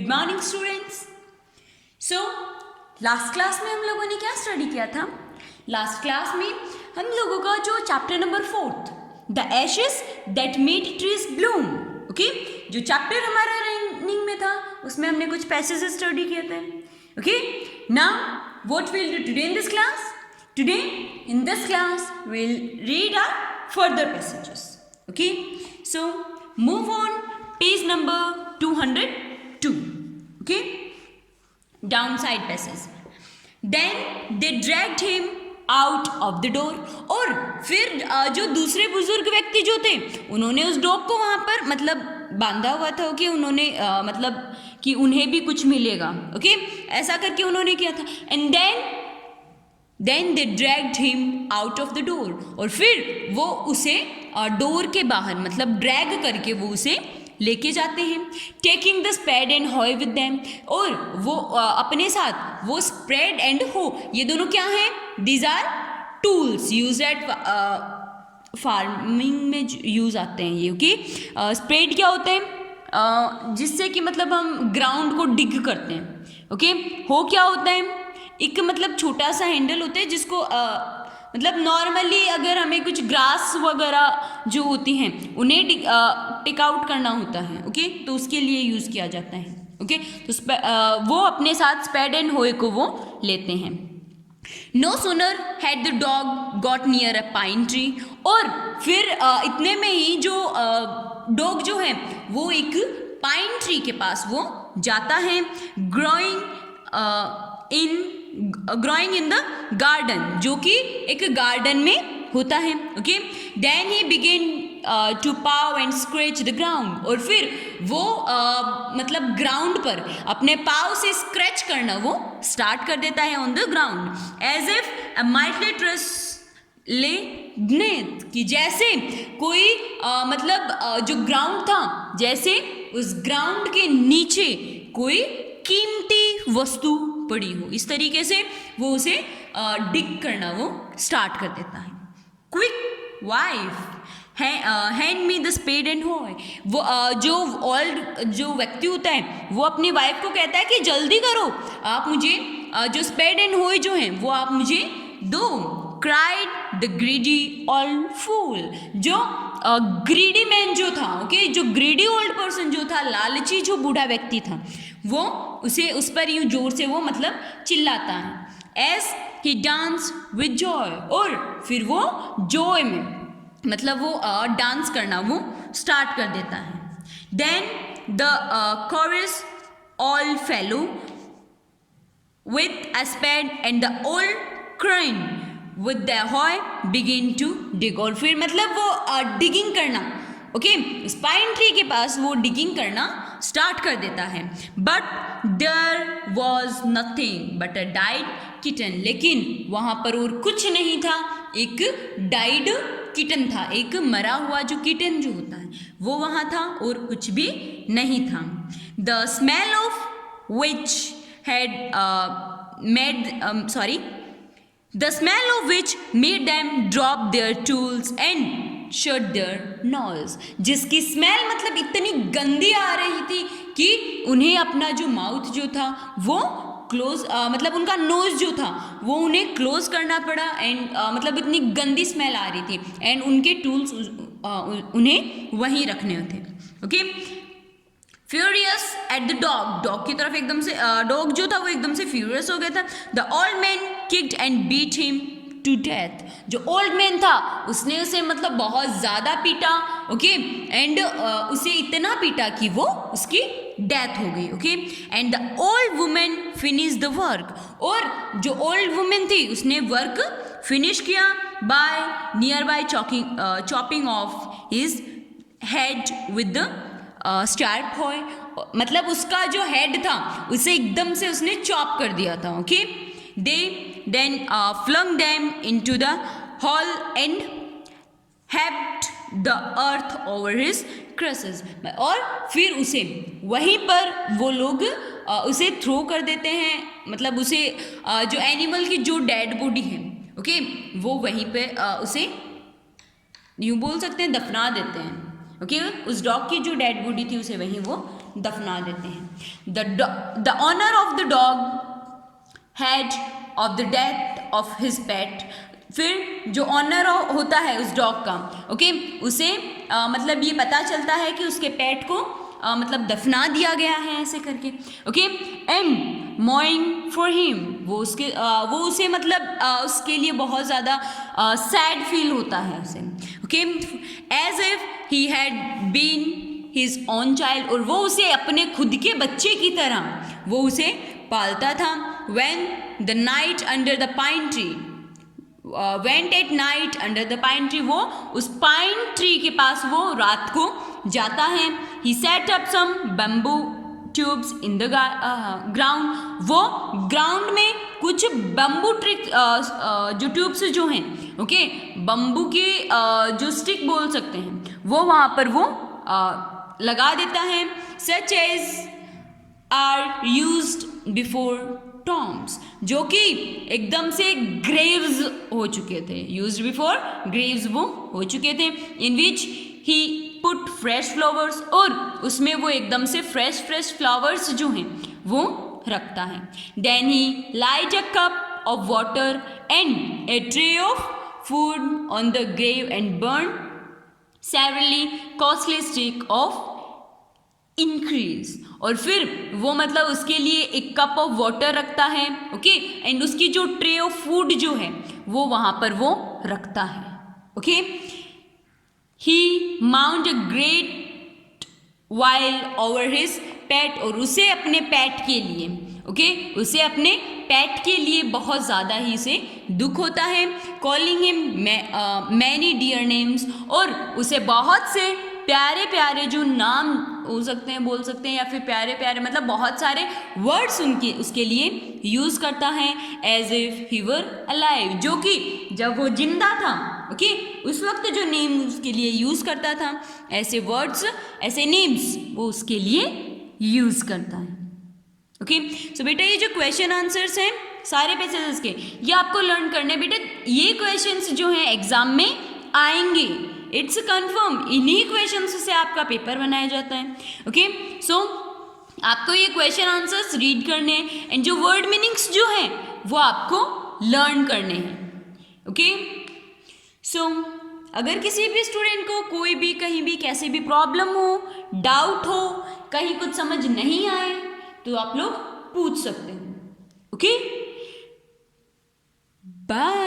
Good morning students. So last class में हम लोगों ने क्या स्टडी किया था? लास्ट क्लास में हम लोगों का जो chapter number 4 the ashes that made trees Bloom, okay, जो चैप्टर हमारा रनिंग में था उसमें हमने कुछ पैसेजेस स्टडी किए थे। Okay, now what will do today in this class? Today in this class we'll read our further passages. Okay, so move on page number 202. Okay, downside passage. Then they dragged him out of the door. और फिर जो दूसरे बुजुर्ग व्यक्ति जो थे उन्होंने उस डॉग को वहाँ पर मतलब बांधा हुआ था। ओके, उन्होंने मतलब कि उन्हें भी कुछ मिलेगा। ओके, ऐसा करके उन्होंने किया था। And then they dragged him out of the door, और फिर वो उसे डोर के बाहर मतलब ड्रैग करके वो उसे लेके जाते हैं। Taking the spade and hoe with them, और वो अपने साथ वो स्प्रेड एंड हो, ये दोनों क्या हैं? These are tools use at farming में यूज आते हैं ये। ओके, स्प्रेड क्या होते हैं? जिससे कि मतलब हम ग्राउंड को डिग करते हैं। ओके, हो क्या होता है? एक मतलब छोटा सा हैंडल होता है जिसको मतलब नॉर्मली अगर हमें कुछ ग्रास वगैरह जो होती हैं उन्हें टेक आउट करना होता है। ओके, तो उसके लिए यूज़ किया जाता है। ओके, तो वो अपने साथ स्पेड एंड होए को वो लेते हैं। No sooner had the dog got near a pine tree, और फिर इतने में ही जो डॉग जो है वो एक पाइन ट्री के पास वो जाता है। ग्रोइंग इन द गार्डन, जो कि एक गार्डन में होता है। Okay, then he begin to paw and scratch the ground, और फिर वो मतलब ग्राउंड पर अपने पाव से स्क्रैच करना वो स्टार्ट कर देता है on the ground, as if a mighty treasure lay neath, कि जैसे कोई मतलब जो ग्राउंड था जैसे उस ग्राउंड के नीचे कोई कीमती वस्तु पड़ी हो, इस तरीके से वो उसे डिग करना वो स्टार्ट कर देता है। Quick wife hand me the spade and hoe, वो जो ओल्ड जो व्यक्ति होता है वो अपनी वाइफ को कहता है कि जल्दी करो, आप मुझे जो स्पेड एंड हॉय जो हैं वो आप मुझे दो। Cried the greedy old fool, जो ग्रीडी मैन जो था, ओके, जो ग्रीडी ओल्ड पर्सन जो था, लालची जो बूढ़ा व्यक्ति था, वो उसे उस पर यूं जोर से वो मतलब चिल्लाता है। As he dance with joy, और फिर वो जॉय में मतलब वो डांस करना वो स्टार्ट कर देता है। Then the chorus all fellow with a spade and the old crane with the hoe begin to dig, और फिर मतलब वो डिगिंग करना, ओके, स्पाइन ट्री के पास वो डिगिंग करना स्टार्ट कर देता है। But there was nothing but a died kitten, लेकिन वहाँ पर और कुछ नहीं था, एक डाइड किटन था, एक मरा हुआ जो किटन जो होता है वो वहाँ था और कुछ भी नहीं था। The smell of which had The smell of which made them drop their tools and shut their nose, जिसकी स्मेल मतलब इतनी गंदी आ रही थी कि उन्हें अपना जो माउथ जो था वो क्लोज मतलब उनका नोज जो था वो उन्हें क्लोज करना पड़ा। एंड मतलब इतनी गंदी स्मेल आ रही थी एंड उनके टूल्स उन्हें वहीं रखने थे। Okay, furious at the dog की तरफ एकदम से डॉग जो था वो एकदम से फ्यूरियस हो गया था। The old man kicked and beat him to death, जो ओल्ड मैन था उसने उसे मतलब बहुत ज़्यादा पीटा। ओके, एंड उसे इतना पीटा कि वो उसकी डेथ हो गई। Okay, and the old women finish the work, और जो ओल्ड वुमेन थी उसने वर्क फिनिश किया by near by chopping off his head with the sharp hoe, मतलब उसका जो हेड था उसे एकदम से उसने चॉप कर दिया था। Okay, they then flung them into the hole and heaped the earth over his crosses, और फिर उसे वहीं पर वो लोग उसे थ्रो कर देते हैं, मतलब उसे जो एनिमल की जो डेड बॉडी है, ओके, वो वहीं पे उसे यूँ बोल सकते हैं दफना देते हैं। ओके, उस डॉग की जो डेड बॉडी थी उसे वहीं वो दफना देते हैं। The owner of the dog heard of the death of his pet, फिर जो ऑनर होता है उस डॉग का, ओके, उसे मतलब ये पता चलता है कि उसके पेट को मतलब दफना दिया गया है ऐसे करके, okay. And moving for him, वो उसे मतलब उसके लिए बहुत ज़्यादा सैड फील होता है उसे, okay. As if he had been his own child, और वो उसे अपने खुद के बच्चे की तरह वो उसे पालता था। When the night under the pine tree, went at night under the pine tree, वो उस पाइन ट्री के पास वो रात को जाता है। He set up some bamboo tubes in the ground, वो ग्राउंड में कुछ बम्बू जो ट्यूब्स जो हैं, ओके, बम्बू के जो स्टिक बोल सकते हैं, वो वहाँ पर वो लगा देता है। Such as are used before tombs, जो कि एकदम से ग्रेव्स हो चुके थे, यूज्ड बिफोर ग्रेव्स वो हो चुके थे। इन विच ही पुट फ्रेश फ्लावर्स, और उसमें वो एकदम से फ्रेश फ्लावर्स जो हैं वो रखता है। Then he light a cup of water and a tray of food on the grave and burn several costly stick of incense, और फिर वो मतलब उसके लिए एक कप ऑफ वाटर रखता है, ओके, एंड उसकी जो ट्रे ऑफ फूड जो है वो वहाँ पर वो रखता है, okay. He mount a great wail over his pet, और उसे अपने पेट के लिए, ओके, उसे अपने पेट के लिए बहुत ज़्यादा ही उसे दुख होता है। Calling him many dear names, और उसे बहुत से प्यारे प्यारे जो नाम हो सकते हैं बोल सकते हैं, या फिर प्यारे प्यारे मतलब बहुत सारे वर्ड्स उसके लिए यूज़ करता है। As if he were alive, जो कि जब वो जिंदा था, ओके, उस वक्त जो नेम उसके लिए यूज़ करता था, ऐसे वर्ड्स ऐसे नेम्स वो उसके लिए यूज़ करता है, ओके। सो बेटा ये जो क्वेश्चन आंसर्स हैं सारे पैसेजेस के, ये आपको लर्न करने बेटा, ये क्वेश्चंस जो हैं एग्जाम में आएंगे, इट्स कंफर्म, इन्हीं क्वेश्चंस से आपका पेपर बनाया जाता है, ओके। सो आपको ये क्वेश्चन आंसर्स रीड करने हैं, एंड जो वर्ड मीनिंग्स जो हैं वो आपको लर्न करने हैं, ओके। सो अगर किसी भी स्टूडेंट को कोई भी कहीं भी कैसे भी प्रॉब्लम हो, डाउट हो, कहीं कुछ समझ नहीं आए, तो आप लोग पूछ सकते हैं, ओके। बाय।